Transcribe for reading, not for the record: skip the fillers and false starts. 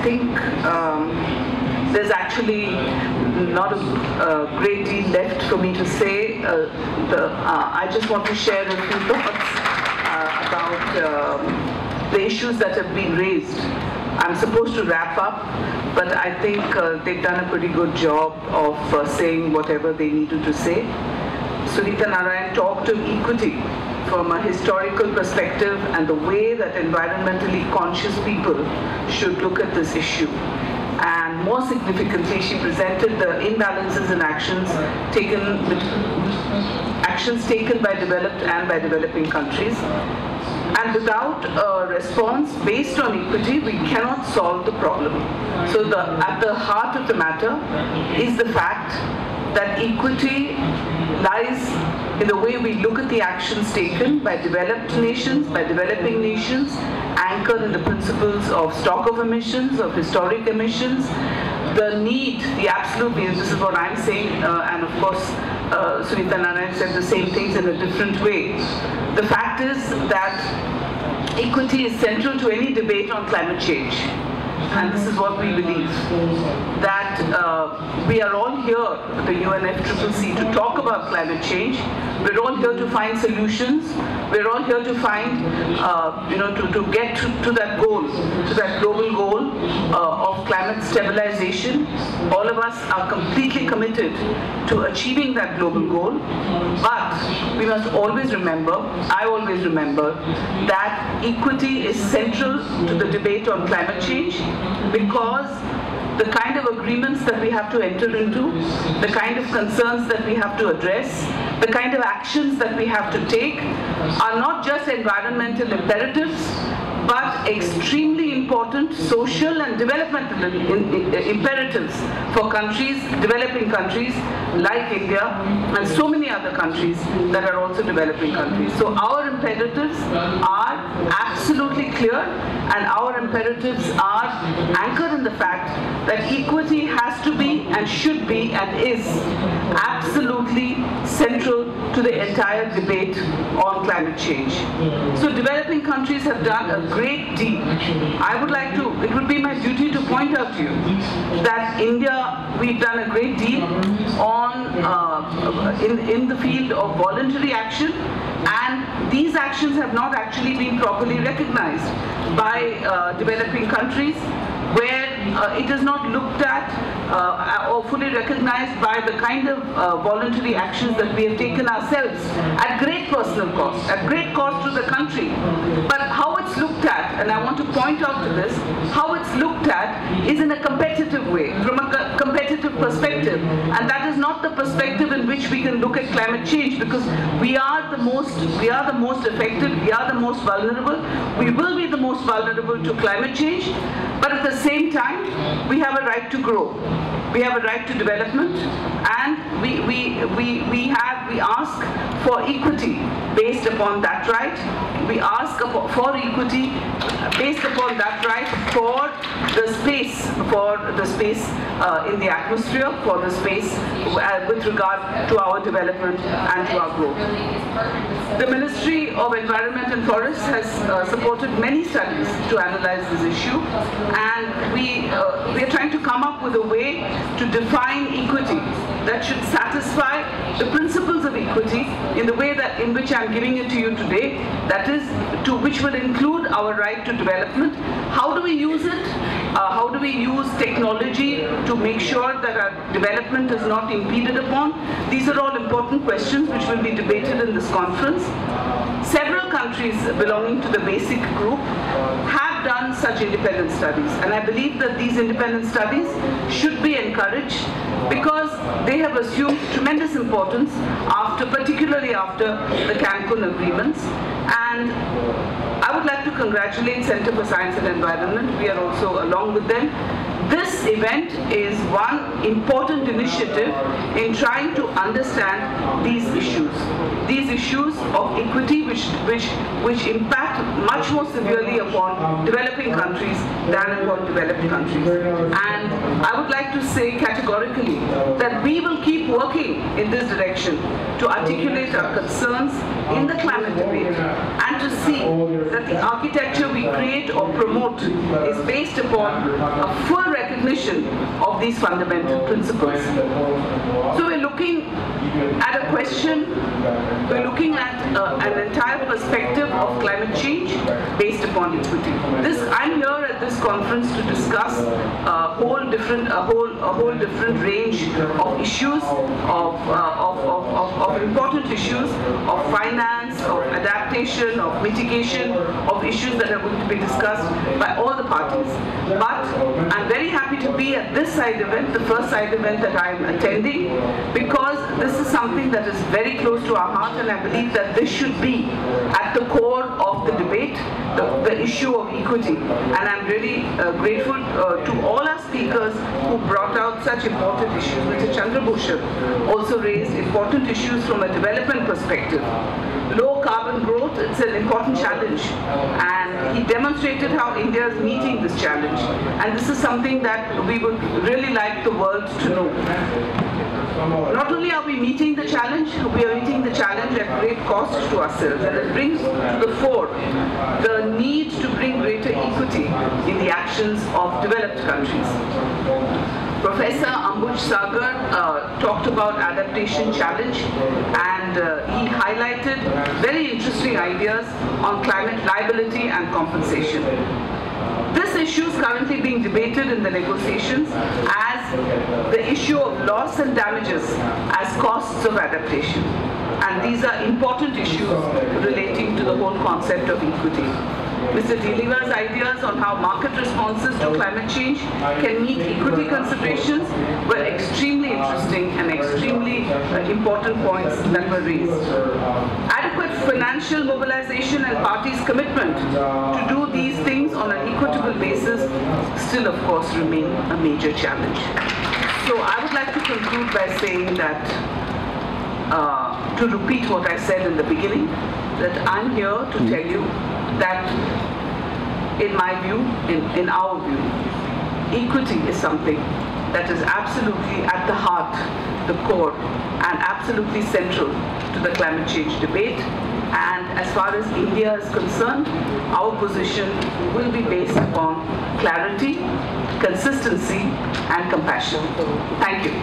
think there's actually not a great deal left for me to say. I just want to share a few thoughts about the issues that have been raised. I'm supposed to wrap up, but I think they've done a pretty good job of saying whatever they needed to say. Jayanthi Natarajan talked of equity from a historical perspective and the way that environmentally conscious people should look at this issue. And more significantly, she presented the imbalances in actions taken by developed and by developing countries. And without a response based on equity, we cannot solve the problem. So at the heart of the matter is the fact that equity lies in the way we look at the actions taken by developed nations, by developing nations, anchored in the principles of stock of emissions, of historic emissions, the need, the absolute need, this is what I'm saying, and of course, Jayanthi Natarajan said the same things in a different way. The fact is that equity is central to any debate on climate change. And this is what we believe, that we are all here, the UNFCCC, to talk about climate change. We're all here to find solutions. We're all here to find, to get to that goal, to that global goal of climate stabilization. All of us are completely committed to achieving that global goal. But we must always remember, I always remember, that equity is central to the debate on climate change, because the kind of agreements that we have to enter into, the kind of concerns that we have to address, the kind of actions that we have to take are not just environmental imperatives, but extremely important social and developmental imperatives for countries, developing countries like India and so many other countries that are also developing countries. So our imperatives are absolutely clear, and our imperatives are anchored in the fact that equity has to be and should be and is absolutely central to the entire debate on climate change. So developing countries have done a great deal. I would like to, it would be my duty to point out to you that India, we've done a great deal on in the field of voluntary action, and these actions have not actually been properly recognized by developing countries, where it is not looked at or fully recognized by the kind of voluntary actions that we have taken ourselves at great personal cost, at great cost to the country. But how it's looked at, and I want to point out to this, how it's looked at is in a competitive way, from a competitive perspective. And that is not the perspective in which we can look at climate change, because we are the most affected, we are the most vulnerable, we will be the most vulnerable to climate change. But at the same time, we have a right to grow. We have a right to development, and we ask for equity based upon that right. We ask for equity based upon that right for the space in the atmosphere, for the space with regard to our development and to our growth. The Ministry of Environment and Forests has supported many studies to analyze this issue, and we are trying to come up with a way to define equity that should satisfy the principles of equity in the way that in which I'm giving it to you today, that is, which will include our right to development. How do we use it? How do we use technology to make sure that our development is not impeded upon? These are all important questions which will be debated in this conference. Several countries belonging to the basic group have done such independent studies, and I believe that these independent studies should be encouraged, because they have assumed tremendous importance particularly after the Cancun agreements. And I would like to congratulate Center for Science and Environment. We are also along with them. This event is one important initiative in trying to understand these issues of equity which impact much more severely upon developing countries than upon developed countries. And I would like to say categorically that we will keep working in this direction to articulate our concerns in the climate debate and to see that the architecture we create or promote is based upon a full recognition of these fundamental principles. So we're looking at a question, we're looking at an entire perspective of climate change based upon equity. I'm here at this conference to discuss a whole different range of issues, of important issues, of finance, of adaptation, of mitigation, of issues that are going to be discussed by all the parties. But I'm very happy to be at this side event, the first side event that I'm attending, because this is something that is very close to our heart, and I believe that this should be at the core of the debate, the issue of equity. And I'm really grateful to all our speakers who brought out such important issues. Mr. Chandrabhushan also raised important issues from a development perspective. Low carbon growth, it's an important challenge, and he demonstrated how India is meeting this challenge. And this is something that we would really like the world to know. Not only are we meeting the challenge, we are meeting the challenge at great cost to ourselves, and it brings to the fore the need to bring greater equity in the actions of developed countries. Professor Ambuj Sagar talked about adaptation challenge, and he highlighted very interesting ideas on climate liability and compensation. This issue is currently being debated in the negotiations as the issue of loss and damages as costs of adaptation. And these are important issues relating to the whole concept of equity. Mr. Diliva's ideas on how market responses to climate change can meet equity considerations were extremely interesting and extremely important points that were raised. Adequate financial mobilization and parties' commitment to do these things on an equitable basis still, of course, remain a major challenge. So I would like to conclude by saying that, to repeat what I said in the beginning, that I'm here to tell you that, in my view, in our view, equity is something that is absolutely at the heart, the core, and absolutely central to the climate change debate. And as far as India is concerned, our position will be based upon clarity, consistency, and compassion. Thank you.